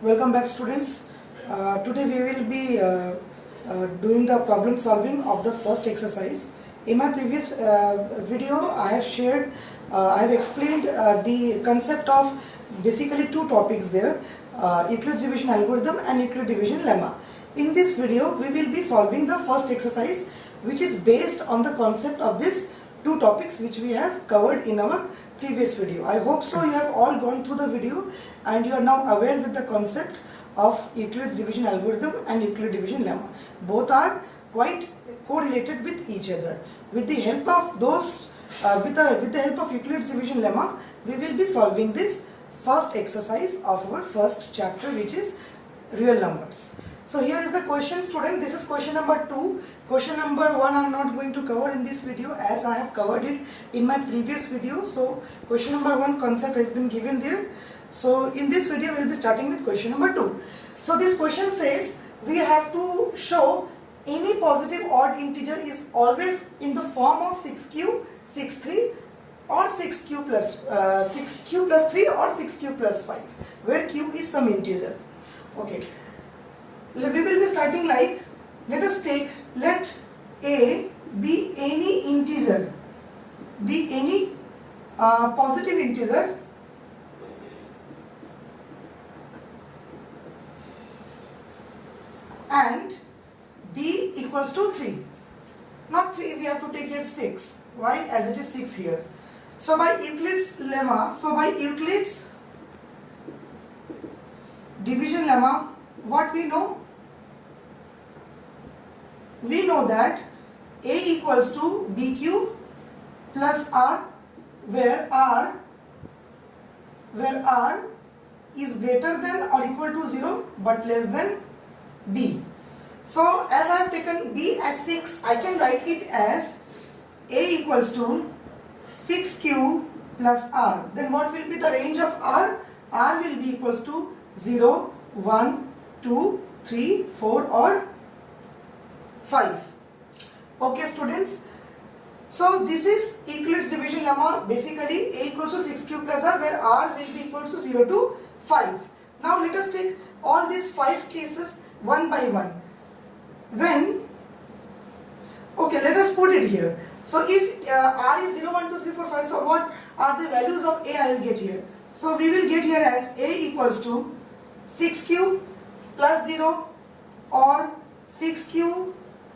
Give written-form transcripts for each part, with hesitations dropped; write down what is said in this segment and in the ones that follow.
Welcome back, students. Today we will be doing the problem solving of the first exercise. In my previous video, I have explained the concept of basically two topics there, Euclid's division algorithm and Euclid division lemma. In this video, we will be solving the first exercise, which is based on the concept of these two topics which we have covered in our previous video. I hope so you have all gone through the video and you are now aware with the concept of Euclid's division algorithm and Euclid division lemma. Both are quite correlated with each other. With the help of those, with the help of Euclid's division lemma, we will be solving this first exercise of our first chapter, which is real numbers. So here is the question, student. This is question number 2. Question number 1 I am not going to cover in this video as I have covered it in my previous video. So question number 1 concept has been given there. So in this video we will be starting with question number 2. So this question says we have to show any positive odd integer is always in the form of 6q, 6, 3 or 6q plus 3 or 6q plus 5, where q is some integer. Okay. We will be starting like, let a be any integer, be any positive integer and b equals to 3. Not 3, we have to take it 6. Why? As it is 6 here. So by Euclid's lemma, by Euclid's division lemma, what we know? We know that a equals to bq plus r, where r is greater than or equal to 0 but less than b. So as I have taken b as 6, I can write it as a equals to 6q plus r. Then what will be the range of r? R will be equals to 0, 1, 2, 3, 4 or 5. Okay, students. So this is Euclid's division lemma. Basically a equals to 6q plus r, where r will be equal to 0 to 5. Now let us take all these 5 cases one by one. Let us put it here. So if r is 0, 1, 2, 3, 4, 5, so what are the values of a I will get here? So we will get here as a equals to 6q plus 0 or 6q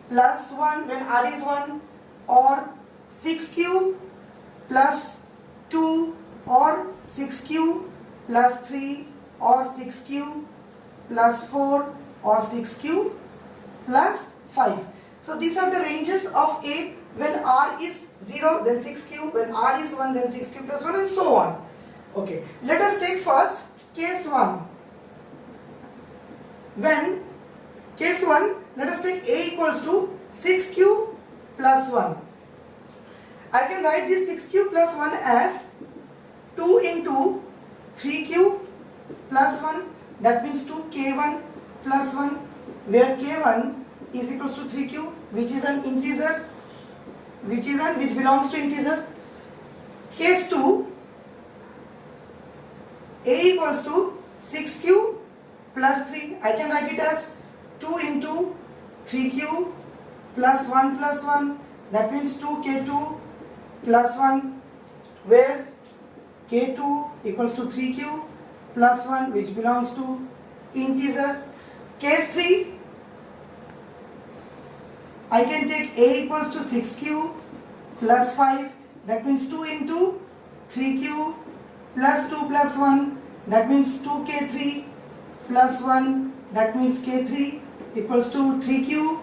plus 1 when r is 1, or 6q plus 2 or 6q plus 3 or 6q plus 4 or 6q plus 5. So these are the ranges of a when r is 0, then 6q, when r is 1, then 6q plus 1 and so on. Okay, let us take first case 1. When case 1, let us take a equals to 6q plus 1. I can write this 6q plus 1 as 2 into 3q plus 1, that means 2k1 plus 1, where k1 is equals to 3q, which is an integer, which belongs to integer. Case 2, a equals to 6q plus 3. I can write it as 2 into 3q plus 1 plus 1, that means 2k2 plus 1, where k2 equals to 3q plus 1, which belongs to integer. Case 3, I can take a equals to 6q plus 5, that means 2 into 3q plus 2 plus 1, that means 2k3 plus 1, that means k3 equals to 3q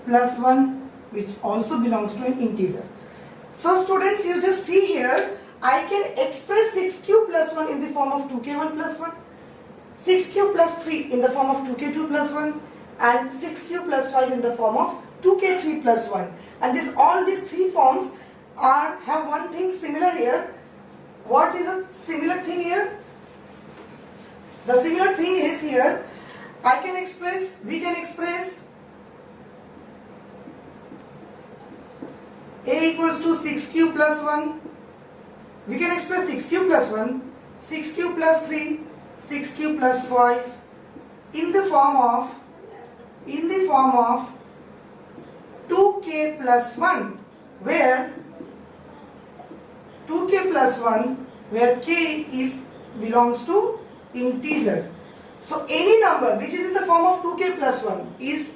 plus 1, which also belongs to an integer. So students, you just see here, I can express 6q plus 1 in the form of 2k1 plus 1, 6q plus 3 in the form of 2k2 plus 1, and 6q plus 5 in the form of 2k3 plus 1. And all these three forms have one thing similar here. What is a similar thing here? The similar thing is here, we can express a equals to 6q plus 1. We can express 6q plus 1, 6q plus 3, 6q plus 5 in the form of 2k plus 1, where 2k plus 1 where k belongs to integer. So any number which is in the form of 2k plus 1 is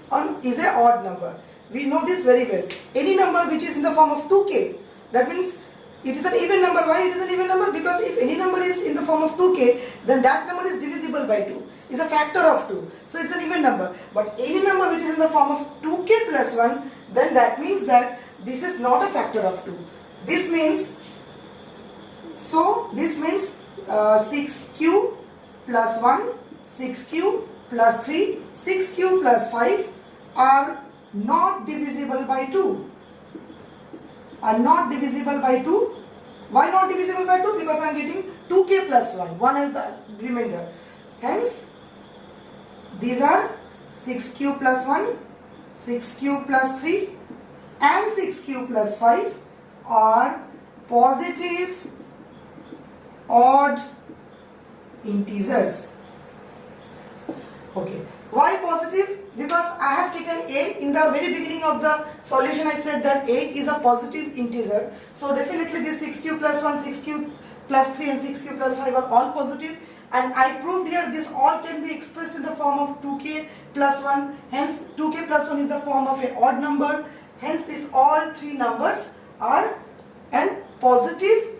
a odd number. We know this very well. Any number which is in the form of 2k, that means it is an even number. Why it is an even number? Because if any number is in the form of 2k, then that number is divisible by 2, is a factor of 2. So it's an even number. But any number which is in the form of 2k plus 1, then that means that this is not a factor of 2. This means 6q plus 1, 6q plus 3, 6q plus 5 are not divisible by 2. Are not divisible by 2. Why not divisible by 2? Because I am getting 2k plus 1. 1 as the remainder. Hence, these are 6q plus 1, 6q plus 3 and 6q plus 5 are positive odd integers. Okay. Why positive? Because I have taken a in the very beginning of the solution. I said that a is a positive integer. So definitely this 6q plus 1, 6q plus 3 and 6q plus 5 are all positive. And I proved here this all can be expressed in the form of 2k plus 1. Hence 2k plus 1 is the form of an odd number. Hence these all three numbers are a positive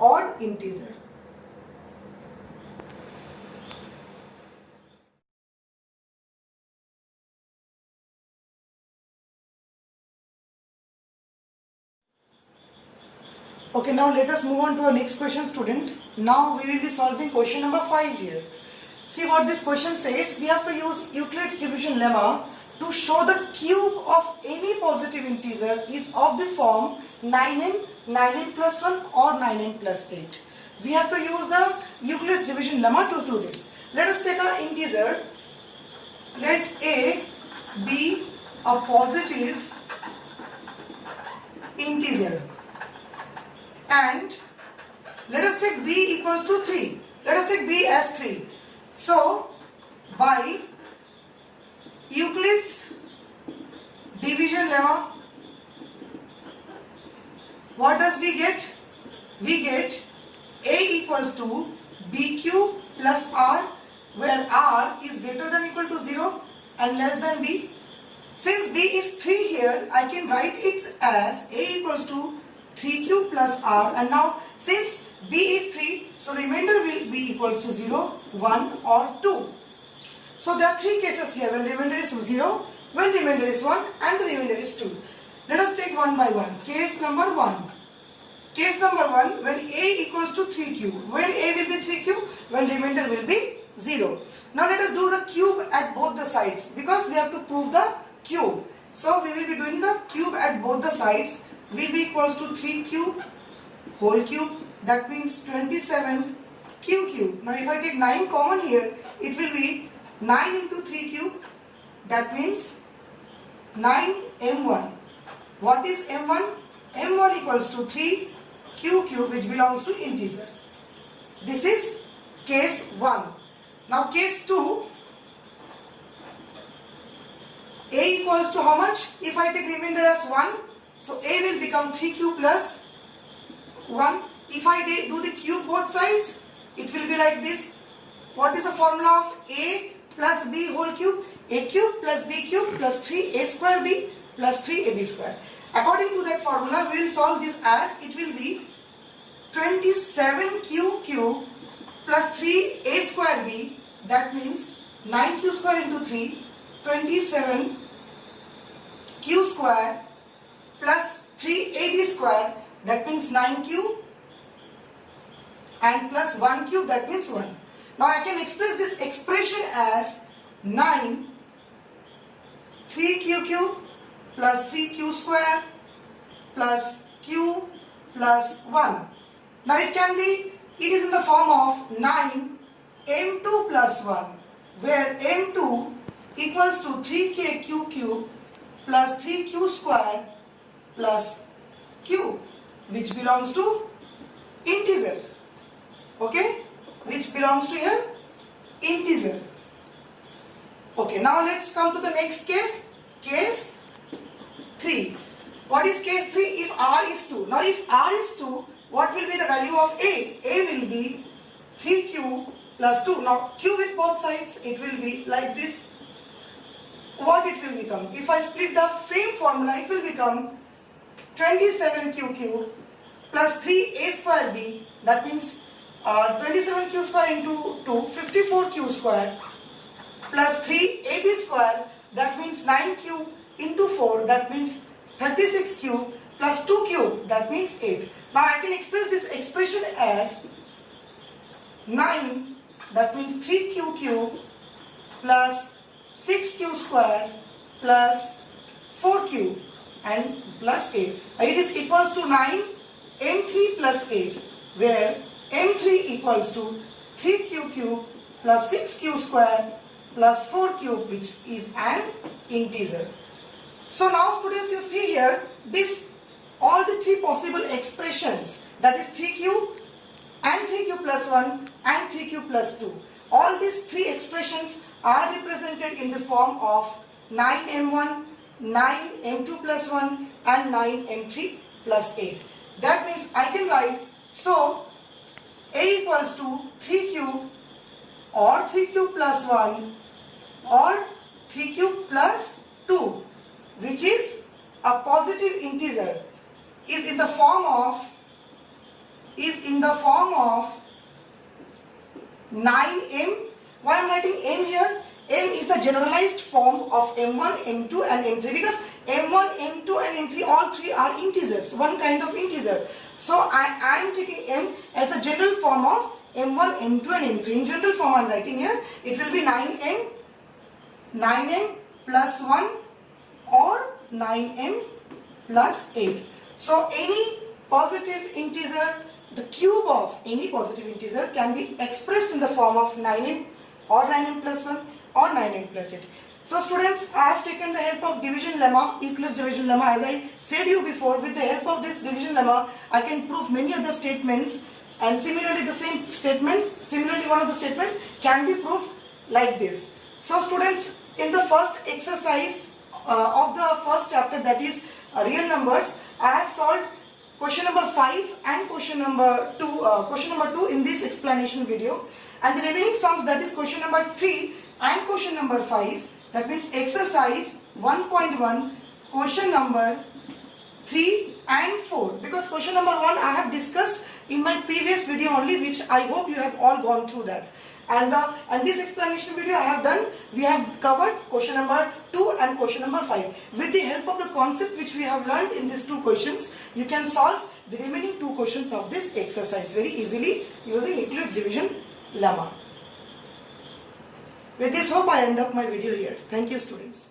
odd integer. Okay, now let us move on to our next question, student. Now we will be solving question number 5 here. See what this question says. We have to use Euclid's division lemma to show the cube of any positive integer is of the form 9n, 9n plus 1 or 9n plus 8. We have to use the Euclid's division lemma to do this. Let us take an integer. Let a be a positive integer. And let us take b equals to 3. Let us take b as 3. So, by Euclid's division lemma, what does we get? We get a equals to bq plus r, where r is greater than or equal to 0 and less than b. Since b is 3 here, I can write it as a equals to 3q plus r, and now since b is 3, so remainder will be equal to 0, 1 or 2. So there are three cases here, when remainder is 0, when remainder is 1 and the remainder is 2. Let us take one by one. Case number 1. Case number 1, when a equals to 3q. When a will be 3q, when remainder will be 0. Now let us do the cube at both the sides, because we have to prove the cube. So we will be doing the cube at both the sides. Will be equals to 3q whole cube, that means 27q cube. Now if I take 9 common here, it will be 9 into 3 cube, that means 9m1. What is m1? m1 equals to 3q cube, which belongs to integer. This is case 1. Now case 2, a equals to how much? If I take remainder as 1, so a will become 3q plus 1. If I do the cube both sides, it will be like this. What is the formula of a plus b whole cube? A cube plus b cube plus 3a square b plus 3ab square. According to that formula, we will solve this as it will be 27q cube plus 3a square b, that means 9q square into 3, 27q square plus 3ab square, that means 9q, and plus 1 cube, that means 1. Now I can express this expression as 9 3q cube plus 3q square plus q plus 1. Now it is in the form of 9 m2 plus 1, where m2 equals to 3kq cube plus 3q square plus q, which belongs to integer. Okay? which belongs to here integer. Okay, now let's come to the next case, case 3. What is case 3? If r is 2. Now if r is 2, what will be the value of a? A will be 3q plus 2. Now q with both sides, it will be like this. What it will become? If I split the same formula, it will become 27q cube plus 3a square b. That means 27q square into 2, 54q square plus 3ab square. That means 9q into 4. That means 36 cube plus 2 cube. That means 8. Now I can express this expression as 9. That means 3q cube plus 6q square plus 4q and plus 8. It is equals to 9 m3 plus 8, where m3 equals to 3q cube plus 6q square plus 4 cube, which is an integer. So now students, you see here this all the three possible expressions, that is 3q and 3q plus 1 and 3q plus 2. All these three expressions are represented in the form of 9m1, 9m2 plus 1 and 9m3 plus 8. That means I can write, so a equals to 3q or 3q plus 1 or 3q plus 2, which is a positive integer, is in the form of 9m. Why I am writing m here? M is the generalized form of m1, m2 and m3, because m1, m2 and m3 all three are integers, one kind of integer. So I am taking m as a general form of m1, m2 and m3. In general form I am writing here, it will be 9m plus 1 or 9m plus 8. So any positive integer, the cube of any positive integer can be expressed in the form of 9m or 9m plus 1 or 9m plus 8. So students, I have taken the help of division lemma, Euclid's division lemma. As I said you before, with the help of this division lemma, I can prove many other statements, and similarly the same statement, one of the statement can be proved like this. So students, in the first exercise of the first chapter, that is real numbers, I have solved question number 5 and question number 2 in this explanation video, and the remaining sums, that is question number 3 and question number 5, that means exercise 1.1, question number 3 and 4, because question number 1 I have discussed in my previous video only, which I hope you have all gone through that. And this explanation video I have done, we have covered question number 2 and question number 5. With the help of the concept which we have learned in these two questions, you can solve the remaining two questions of this exercise very easily using Euclid's division lemma. With this, hope I end up my video here. Thank you, students.